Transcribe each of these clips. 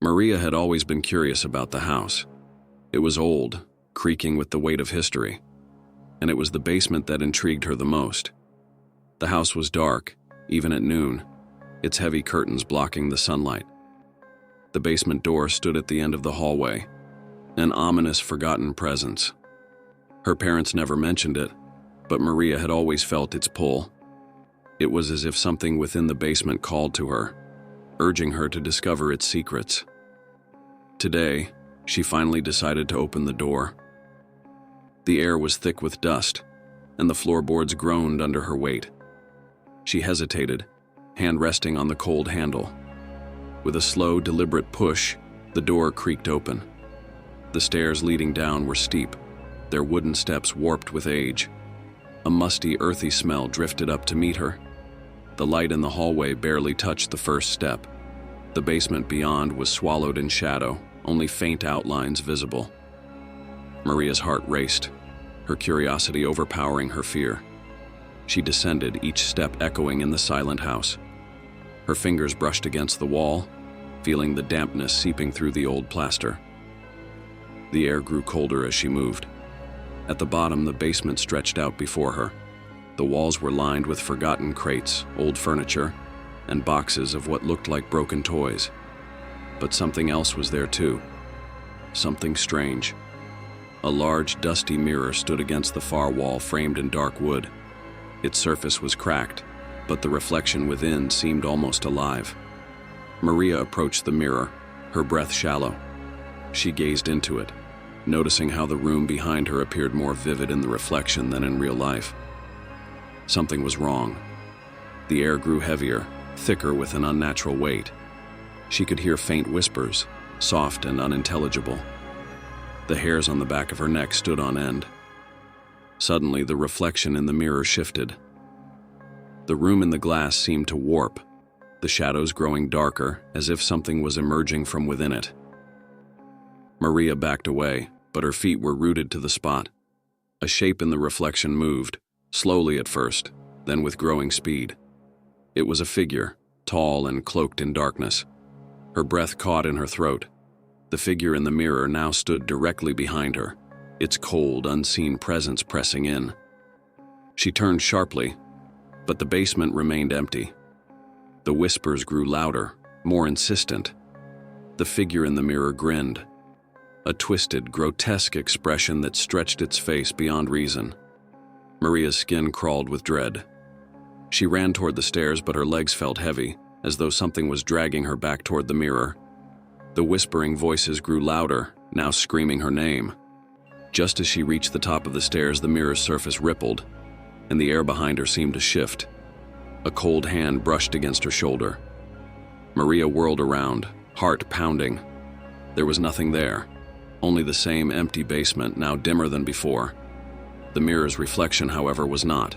Maria had always been curious about the house. It was old, creaking with the weight of history, and it was the basement that intrigued her the most. The house was dark, even at noon, its heavy curtains blocking the sunlight. The basement door stood at the end of the hallway, an ominous, forgotten presence. Her parents never mentioned it, but Maria had always felt its pull. It was as if something within the basement called to her, urging her to discover its secrets. Today, she finally decided to open the door. The air was thick with dust, and the floorboards groaned under her weight. She hesitated, hand resting on the cold handle. With a slow, deliberate push, the door creaked open. The stairs leading down were steep, their wooden steps warped with age. A musty, earthy smell drifted up to meet her. The light in the hallway barely touched the first step. The basement beyond was swallowed in shadow, only faint outlines visible. Maria's heart raced, her curiosity overpowering her fear. She descended, each step echoing in the silent house. Her fingers brushed against the wall, feeling the dampness seeping through the old plaster. The air grew colder as she moved. At the bottom, the basement stretched out before her. The walls were lined with forgotten crates, old furniture, and boxes of what looked like broken toys. But something else was there too. Something strange. A large, dusty mirror stood against the far wall, framed in dark wood. Its surface was cracked, but the reflection within seemed almost alive. Maria approached the mirror, her breath shallow. She gazed into it, noticing how the room behind her appeared more vivid in the reflection than in real life. Something was wrong. The air grew heavier, thicker with an unnatural weight. She could hear faint whispers, soft and unintelligible. The hairs on the back of her neck stood on end. Suddenly, the reflection in the mirror shifted. The room in the glass seemed to warp, the shadows growing darker, as if something was emerging from within it. Maria backed away, but her feet were rooted to the spot. A shape in the reflection moved, slowly at first, then with growing speed. It was a figure, tall and cloaked in darkness. Her breath caught in her throat. The figure in the mirror now stood directly behind her, its cold, unseen presence pressing in. She turned sharply, but the basement remained empty. The whispers grew louder, more insistent. The figure in the mirror grinned, a twisted, grotesque expression that stretched its face beyond reason. Maria's skin crawled with dread. She ran toward the stairs, but her legs felt heavy, as though something was dragging her back toward the mirror. The whispering voices grew louder, now screaming her name. Just as she reached the top of the stairs, the mirror's surface rippled, and the air behind her seemed to shift. A cold hand brushed against her shoulder. Maria whirled around, heart pounding. There was nothing there, only the same empty basement, now dimmer than before. The mirror's reflection, however, was not.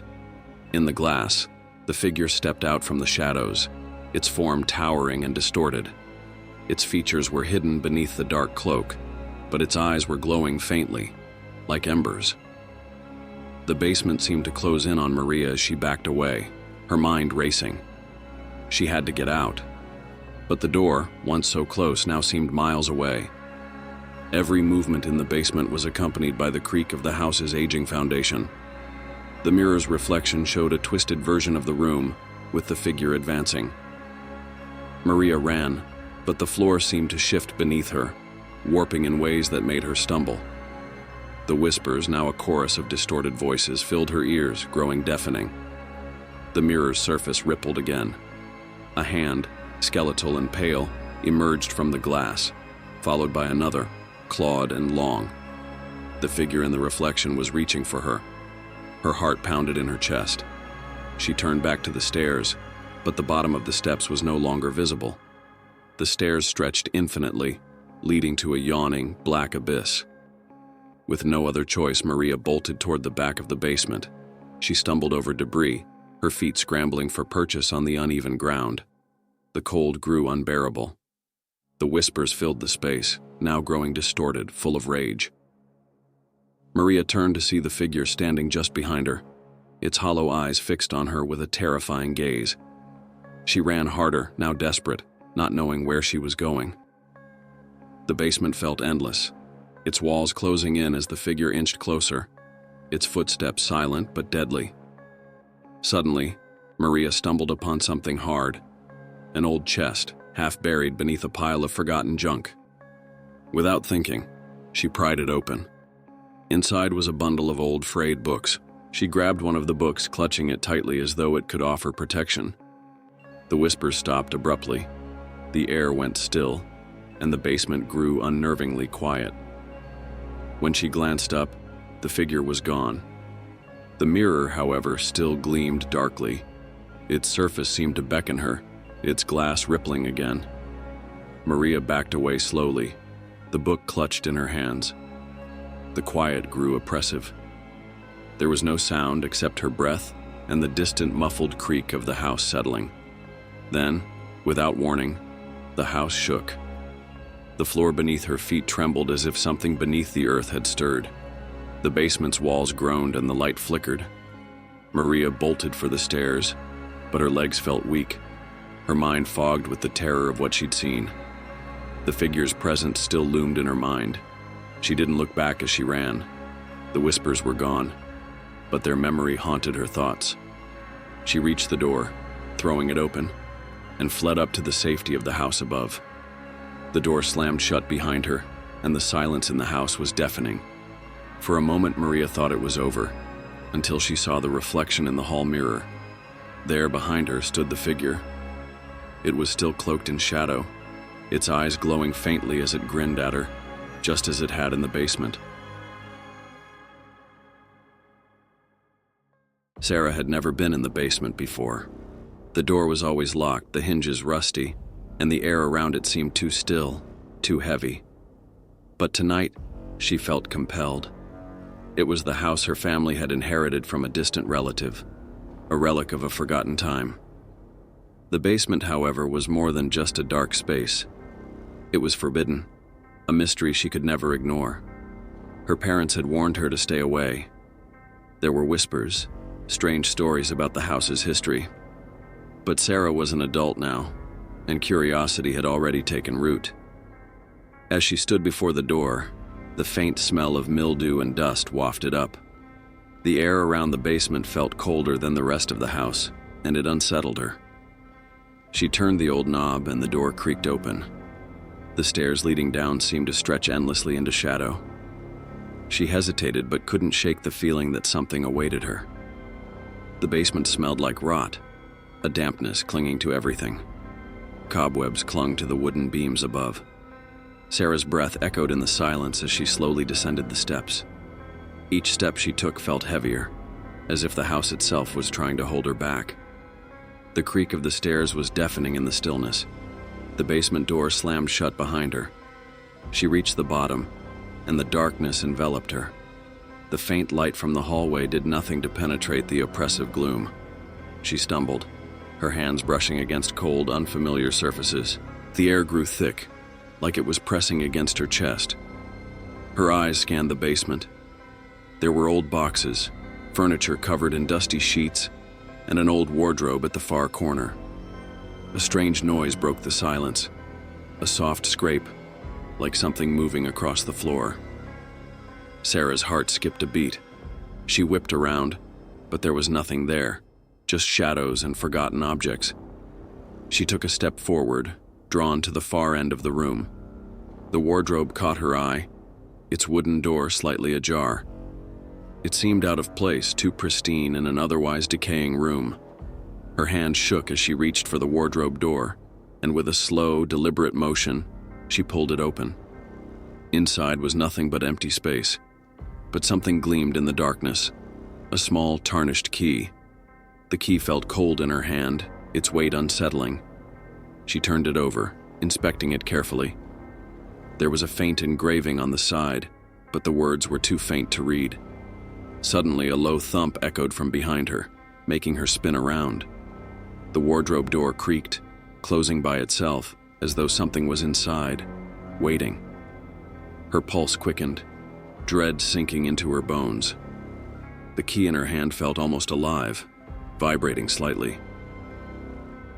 In the glass, the figure stepped out from the shadows, its form towering and distorted. Its features were hidden beneath the dark cloak, but its eyes were glowing faintly, like embers. The basement seemed to close in on Maria as she backed away, her mind racing. She had to get out. But the door, once so close, now seemed miles away. Every movement in the basement was accompanied by the creak of the house's aging foundation. The mirror's reflection showed a twisted version of the room, with the figure advancing. Maria ran, but the floor seemed to shift beneath her, warping in ways that made her stumble. The whispers, now a chorus of distorted voices, filled her ears, growing deafening. The mirror's surface rippled again. A hand, skeletal and pale, emerged from the glass, followed by another, clawed and long. The figure in the reflection was reaching for her. Her heart pounded in her chest. She turned back to the stairs, but the bottom of the steps was no longer visible. The stairs stretched infinitely, leading to a yawning, black abyss. With no other choice, Maria bolted toward the back of the basement. She stumbled over debris, her feet scrambling for purchase on the uneven ground. The cold grew unbearable. The whispers filled the space, now growing distorted, full of rage. Maria turned to see the figure standing just behind her, its hollow eyes fixed on her with a terrifying gaze. She ran harder, now desperate, not knowing where she was going. The basement felt endless, its walls closing in as the figure inched closer, its footsteps silent but deadly. Suddenly, Maria stumbled upon something hard, an old chest, half buried beneath a pile of forgotten junk. Without thinking, she pried it open. Inside was a bundle of old frayed books. She grabbed one of the books, clutching it tightly as though it could offer protection. The whispers stopped abruptly. The air went still, and the basement grew unnervingly quiet. When she glanced up, the figure was gone. The mirror, however, still gleamed darkly. Its surface seemed to beckon her, its glass rippling again. Maria backed away slowly, the book clutched in her hands. The quiet grew oppressive. There was no sound except her breath and the distant muffled creak of the house settling. Then, without warning, the house shook. The floor beneath her feet trembled as if something beneath the earth had stirred. The basement's walls groaned and the light flickered. Maria bolted for the stairs, but her legs felt weak, her mind fogged with the terror of what she'd seen. The figure's presence still loomed in her mind. She didn't look back as she ran. The whispers were gone, but their memory haunted her thoughts. She reached the door, throwing it open, and fled up to the safety of the house above. The door slammed shut behind her, and the silence in the house was deafening. For a moment, Maria thought it was over, until she saw the reflection in the hall mirror. There, behind her, stood the figure. It was still cloaked in shadow, its eyes glowing faintly as it grinned at her, just as it had in the basement. Sarah had never been in the basement before. The door was always locked, the hinges rusty, and the air around it seemed too still, too heavy. But tonight, she felt compelled. It was the house her family had inherited from a distant relative, a relic of a forgotten time. The basement, however, was more than just a dark space. It was forbidden, a mystery she could never ignore. Her parents had warned her to stay away. There were whispers, strange stories about the house's history. But Sarah was an adult now, and curiosity had already taken root. As she stood before the door, the faint smell of mildew and dust wafted up. The air around the basement felt colder than the rest of the house, and it unsettled her. She turned the old knob and the door creaked open. The stairs leading down seemed to stretch endlessly into shadow. She hesitated but couldn't shake the feeling that something awaited her. The basement smelled like rot, a dampness clinging to everything. Cobwebs clung to the wooden beams above. Sarah's breath echoed in the silence as she slowly descended the steps. Each step she took felt heavier, as if the house itself was trying to hold her back. The creak of the stairs was deafening in the stillness. The basement door slammed shut behind her. She reached the bottom, and the darkness enveloped her. The faint light from the hallway did nothing to penetrate the oppressive gloom. She stumbled, her hands brushing against cold, unfamiliar surfaces. The air grew thick, like it was pressing against her chest. Her eyes scanned the basement. There were old boxes, furniture covered in dusty sheets, and an old wardrobe at the far corner. A strange noise broke the silence, a soft scrape, like something moving across the floor. Sarah's heart skipped a beat. She whipped around, but there was nothing there, just shadows and forgotten objects. She took a step forward, drawn to the far end of the room. The wardrobe caught her eye, its wooden door slightly ajar. It seemed out of place, too pristine in an otherwise decaying room. Her hand shook as she reached for the wardrobe door, and with a slow, deliberate motion, she pulled it open. Inside was nothing but empty space, but something gleamed in the darkness, a small, tarnished key. The key felt cold in her hand, its weight unsettling. She turned it over, inspecting it carefully. There was a faint engraving on the side, but the words were too faint to read. Suddenly, a low thump echoed from behind her, making her spin around. The wardrobe door creaked, closing by itself, as though something was inside, waiting. Her pulse quickened, dread sinking into her bones. The key in her hand felt almost alive, vibrating slightly.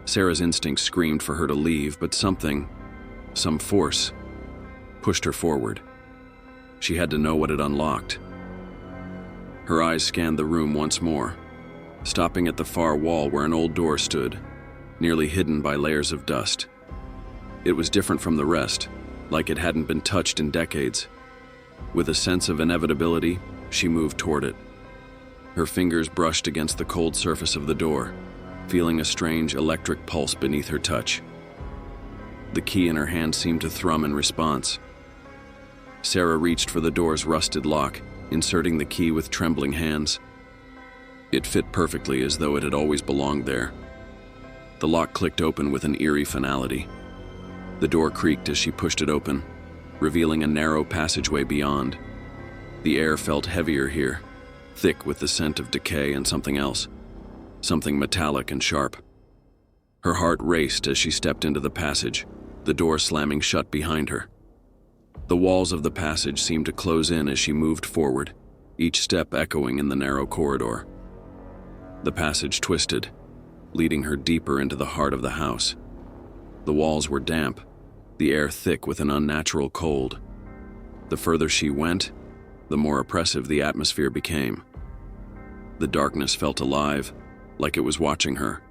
Sarah's instinct screamed for her to leave, but some force, pushed her forward. She had to know what it unlocked. Her eyes scanned the room once more, stopping at the far wall where an old door stood, nearly hidden by layers of dust. It was different from the rest, like it hadn't been touched in decades. With a sense of inevitability, she moved toward it. Her fingers brushed against the cold surface of the door, feeling a strange electric pulse beneath her touch. The key in her hand seemed to thrum in response. Sarah reached for the door's rusted lock, inserting the key with trembling hands. It fit perfectly, as though it had always belonged there. The lock clicked open with an eerie finality. The door creaked as she pushed it open, revealing a narrow passageway beyond. The air felt heavier here, thick with the scent of decay and something else, something metallic and sharp. Her heart raced as she stepped into the passage, the door slamming shut behind her. The walls of the passage seemed to close in as she moved forward, each step echoing in the narrow corridor. The passage twisted, leading her deeper into the heart of the house. The walls were damp, the air thick with an unnatural cold. The further she went, the more oppressive the atmosphere became. The darkness felt alive, like it was watching her,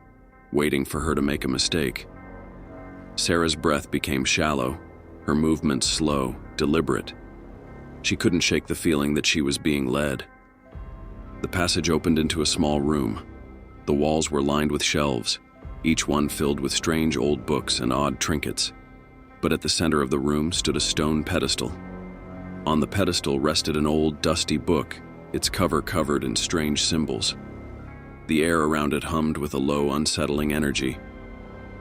waiting for her to make a mistake. Sarah's breath became shallow, her movements slow, deliberate. She couldn't shake the feeling that she was being led. The passage opened into a small room. The walls were lined with shelves, each one filled with strange old books and odd trinkets. But at the center of the room stood a stone pedestal. On the pedestal rested an old, dusty book, its cover covered in strange symbols. The air around it hummed with a low, unsettling energy.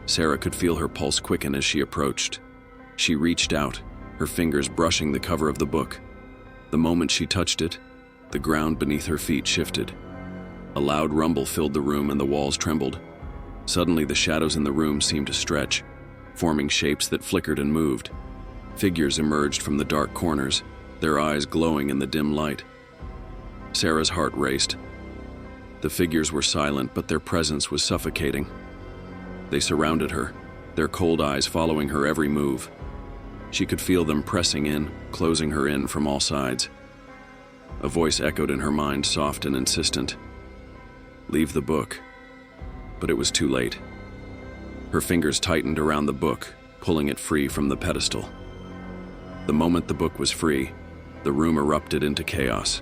Sarah could feel her pulse quicken as she approached. She reached out, her fingers brushing the cover of the book. The moment she touched it, the ground beneath her feet shifted. A loud rumble filled the room and the walls trembled. Suddenly, the shadows in the room seemed to stretch, forming shapes that flickered and moved. Figures emerged from the dark corners, their eyes glowing in the dim light. Sarah's heart raced. The figures were silent, but their presence was suffocating. They surrounded her, their cold eyes following her every move. She could feel them pressing in, closing her in from all sides. A voice echoed in her mind, soft and insistent. "Leave the book." But it was too late. Her fingers tightened around the book, pulling it free from the pedestal. The moment the book was free, the room erupted into chaos.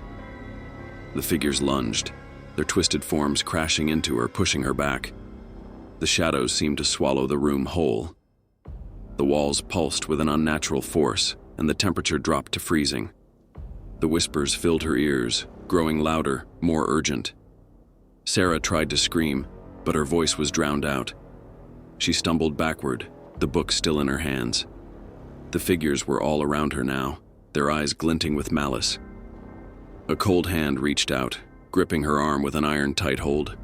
The figures lunged, their twisted forms crashing into her, pushing her back. The shadows seemed to swallow the room whole. The walls pulsed with an unnatural force, and the temperature dropped to freezing. The whispers filled her ears, growing louder, more urgent. Sarah tried to scream, but her voice was drowned out. She stumbled backward, the book still in her hands. The figures were all around her now, their eyes glinting with malice. A cold hand reached out, gripping her arm with an iron-tight hold.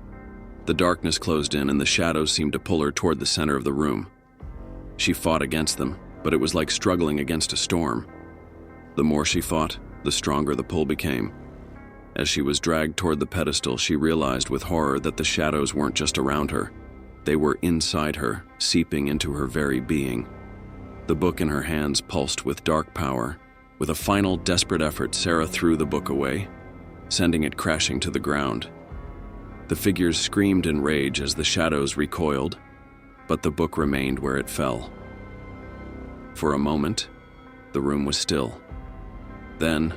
The darkness closed in and the shadows seemed to pull her toward the center of the room. She fought against them, but it was like struggling against a storm. The more she fought, the stronger the pull became. As she was dragged toward the pedestal, she realized with horror that the shadows weren't just around her. They were inside her, seeping into her very being. The book in her hands pulsed with dark power. With a final, desperate effort, Sarah threw the book away, sending it crashing to the ground. The figures screamed in rage as the shadows recoiled, but the book remained where it fell. For a moment, the room was still. Then,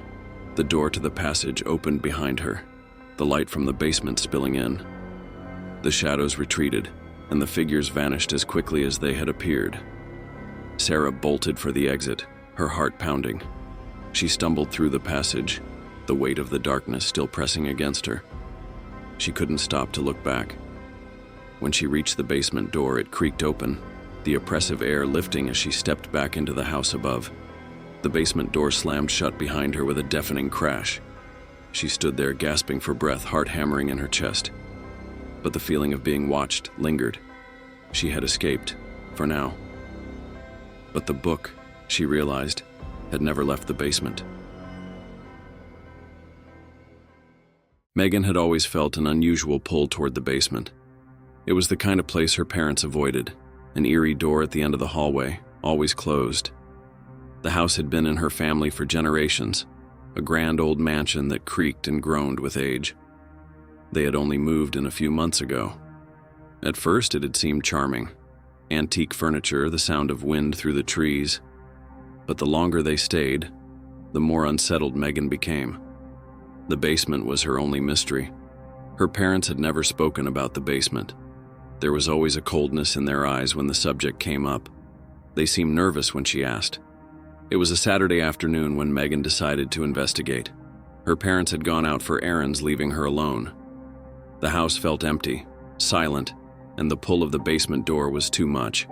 the door to the passage opened behind her, the light from the basement spilling in. The shadows retreated, and the figures vanished as quickly as they had appeared. Sarah bolted for the exit, her heart pounding. She stumbled through the passage, the weight of the darkness still pressing against her. She couldn't stop to look back. When she reached the basement door, it creaked open, the oppressive air lifting as she stepped back into the house above. The basement door slammed shut behind her with a deafening crash. She stood there gasping for breath, heart hammering in her chest. But the feeling of being watched lingered. She had escaped, for now. But the book, she realized, had never left the basement. Megan had always felt an unusual pull toward the basement. It was the kind of place her parents avoided, an eerie door at the end of the hallway, always closed. The house had been in her family for generations, a grand old mansion that creaked and groaned with age. They had only moved in a few months ago. At first, it had seemed charming. Antique furniture, the sound of wind through the trees. But the longer they stayed, the more unsettled Megan became. The basement was her only mystery. Her parents had never spoken about the basement. There was always a coldness in their eyes when the subject came up. They seemed nervous when she asked. It was a Saturday afternoon when Megan decided to investigate. Her parents had gone out for errands, leaving her alone. The house felt empty, silent, and the pull of the basement door was too much.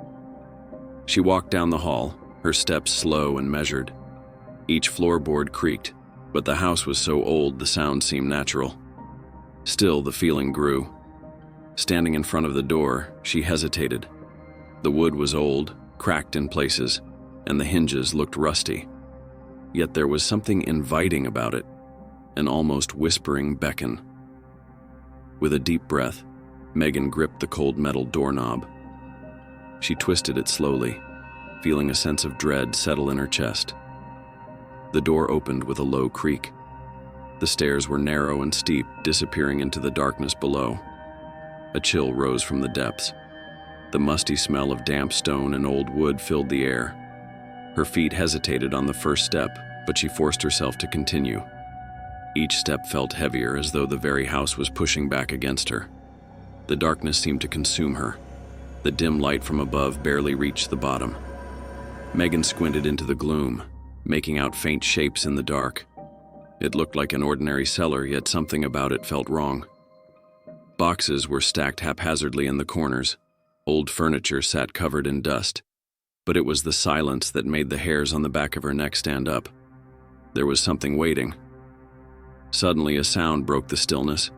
She walked down the hall, her steps slow and measured. Each floorboard creaked, but the house was so old the sound seemed natural. Still, the feeling grew. Standing in front of the door, she hesitated. The wood was old, cracked in places, and the hinges looked rusty. Yet there was something inviting about it, an almost whispering beckon. With a deep breath, Megan gripped the cold metal doorknob. She twisted it slowly, feeling a sense of dread settle in her chest. The door opened with a low creak. The stairs were narrow and steep, disappearing into the darkness below. A chill rose from the depths. The musty smell of damp stone and old wood filled the air. Her feet hesitated on the first step, but she forced herself to continue. Each step felt heavier, as though the very house was pushing back against her. The darkness seemed to consume her. The dim light from above barely reached the bottom. Megan squinted into the gloom, making out faint shapes in the dark. It looked like an ordinary cellar, yet something about it felt wrong. Boxes were stacked haphazardly in the corners. Old furniture sat covered in dust. But it was the silence that made the hairs on the back of her neck stand up. There was something waiting. Suddenly, a sound broke the stillness.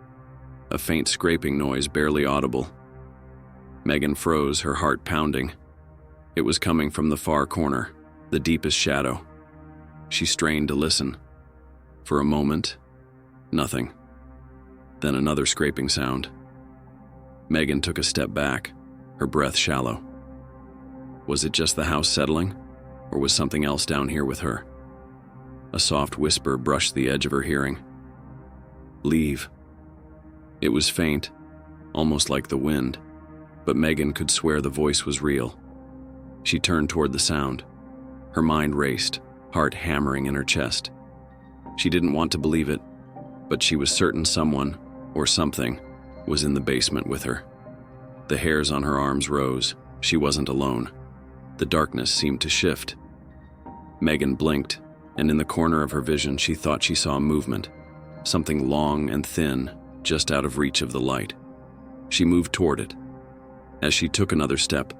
A faint scraping noise, barely audible. Megan froze, her heart pounding. It was coming from the far corner, the deepest shadow. She strained to listen. For a moment, nothing. Then another scraping sound. Megan took a step back, her breath shallow. Was it just the house settling, or was something else down here with her? A soft whisper brushed the edge of her hearing. "Leave." It was faint, almost like the wind, but Megan could swear the voice was real. She turned toward the sound. Her mind raced, heart hammering in her chest. She didn't want to believe it, but she was certain someone, or something, was in the basement with her. The hairs on her arms rose. She wasn't alone. The darkness seemed to shift. Megan blinked, and in the corner of her vision she thought she saw movement, something long and thin, just out of reach of the light. She moved toward it. As she took another step,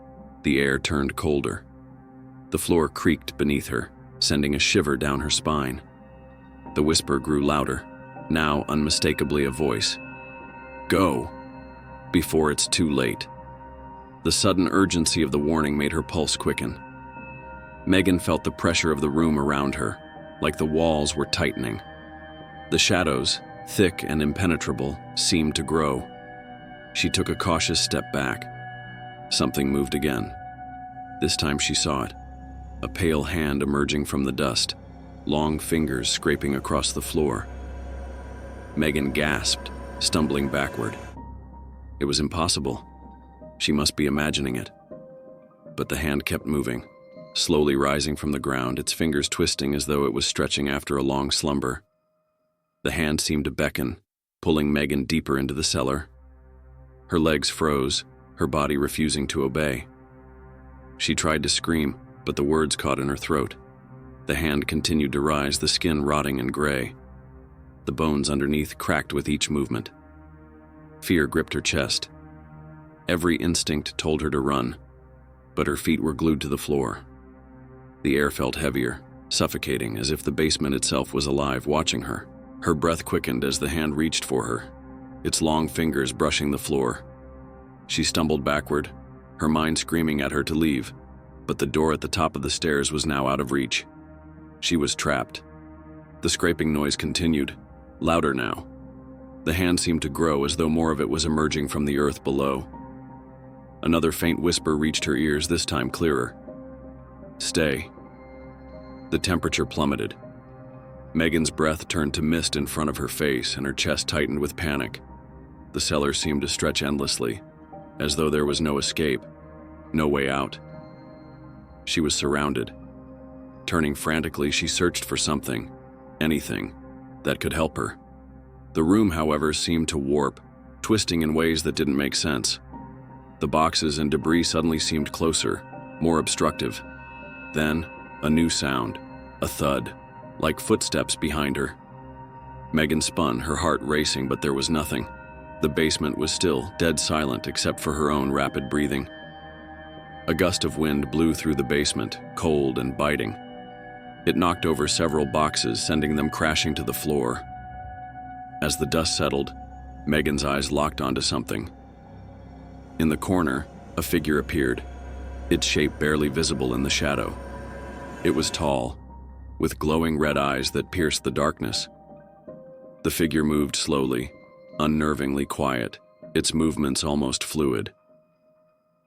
the air turned colder. The floor creaked beneath her, sending a shiver down her spine. The whisper grew louder, now unmistakably a voice. "Go, before it's too late." The sudden urgency of the warning made her pulse quicken. Megan felt the pressure of the room around her, like the walls were tightening. The shadows, thick and impenetrable, seemed to grow. She took a cautious step back. Something moved again. This time she saw it. A pale hand emerging from the dust, long fingers scraping across the floor. Megan gasped, stumbling backward. It was impossible. She must be imagining it. But the hand kept moving, slowly rising from the ground, its fingers twisting as though it was stretching after a long slumber. The hand seemed to beckon, pulling Megan deeper into the cellar. Her legs froze, her body refusing to obey. She tried to scream, but the words caught in her throat. The hand continued to rise, the skin rotting and gray. The bones underneath cracked with each movement. Fear gripped her chest. Every instinct told her to run, but her feet were glued to the floor. The air felt heavier, suffocating, as if the basement itself was alive, watching her. Her breath quickened as the hand reached for her, its long fingers brushing the floor. She stumbled backward, her mind screaming at her to leave, but the door at the top of the stairs was now out of reach. She was trapped. The scraping noise continued, louder now. The hand seemed to grow as though more of it was emerging from the earth below. Another faint whisper reached her ears, this time clearer. "Stay." The temperature plummeted. Megan's breath turned to mist in front of her face and her chest tightened with panic. The cellar seemed to stretch endlessly, as though there was no escape, no way out. She was surrounded. Turning frantically, she searched for something, anything, that could help her. The room, however, seemed to warp, twisting in ways that didn't make sense. The boxes and debris suddenly seemed closer, more obstructive. Then, a new sound, a thud, like footsteps behind her. Megan spun, her heart racing, but there was nothing. The basement was still, dead silent except for her own rapid breathing. A gust of wind blew through the basement, cold and biting. It knocked over several boxes, sending them crashing to the floor. As the dust settled, Megan's eyes locked onto something. In the corner, a figure appeared, its shape barely visible in the shadow. It was tall, with glowing red eyes that pierced the darkness. The figure moved slowly, unnervingly quiet, its movements almost fluid.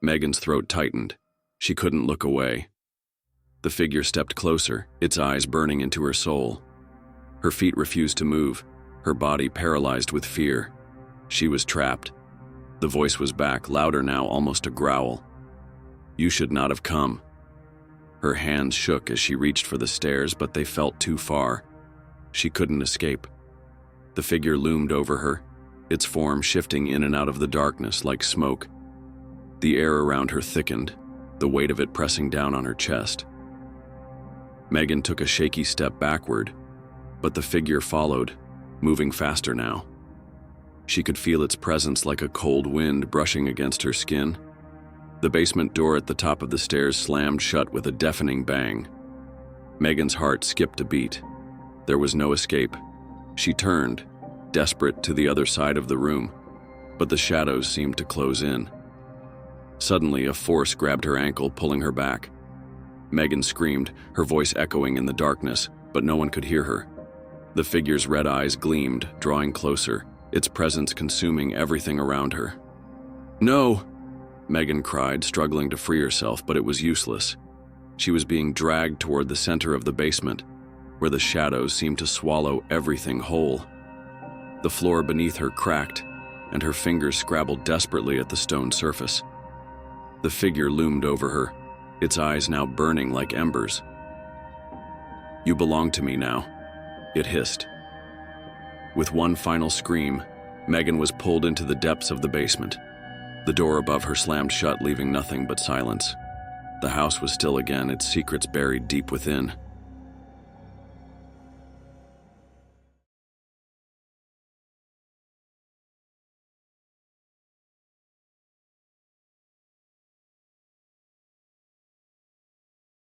Megan's throat tightened. She couldn't look away. The figure stepped closer, its eyes burning into her soul. Her feet refused to move, her body paralyzed with fear. She was trapped. The voice was back, louder now, almost a growl. "You should not have come." Her hands shook as she reached for the stairs, but they felt too far. She couldn't escape. The figure loomed over her, its form shifting in and out of the darkness like smoke. The air around her thickened, the weight of it pressing down on her chest. Megan took a shaky step backward, but the figure followed, moving faster now. She could feel its presence like a cold wind brushing against her skin. The basement door at the top of the stairs slammed shut with a deafening bang. Megan's heart skipped a beat. There was no escape. She turned, desperate, to the other side of the room, but the shadows seemed to close in. Suddenly, a force grabbed her ankle, pulling her back. Megan screamed, her voice echoing in the darkness, but no one could hear her. The figure's red eyes gleamed, drawing closer, its presence consuming everything around her. "No!" Megan cried, struggling to free herself, but it was useless. She was being dragged toward the center of the basement, where the shadows seemed to swallow everything whole. The floor beneath her cracked, and her fingers scrabbled desperately at the stone surface. The figure loomed over her, its eyes now burning like embers. "You belong to me now," it hissed. With one final scream, Megan was pulled into the depths of the basement. The door above her slammed shut, leaving nothing but silence. The house was still again, its secrets buried deep within.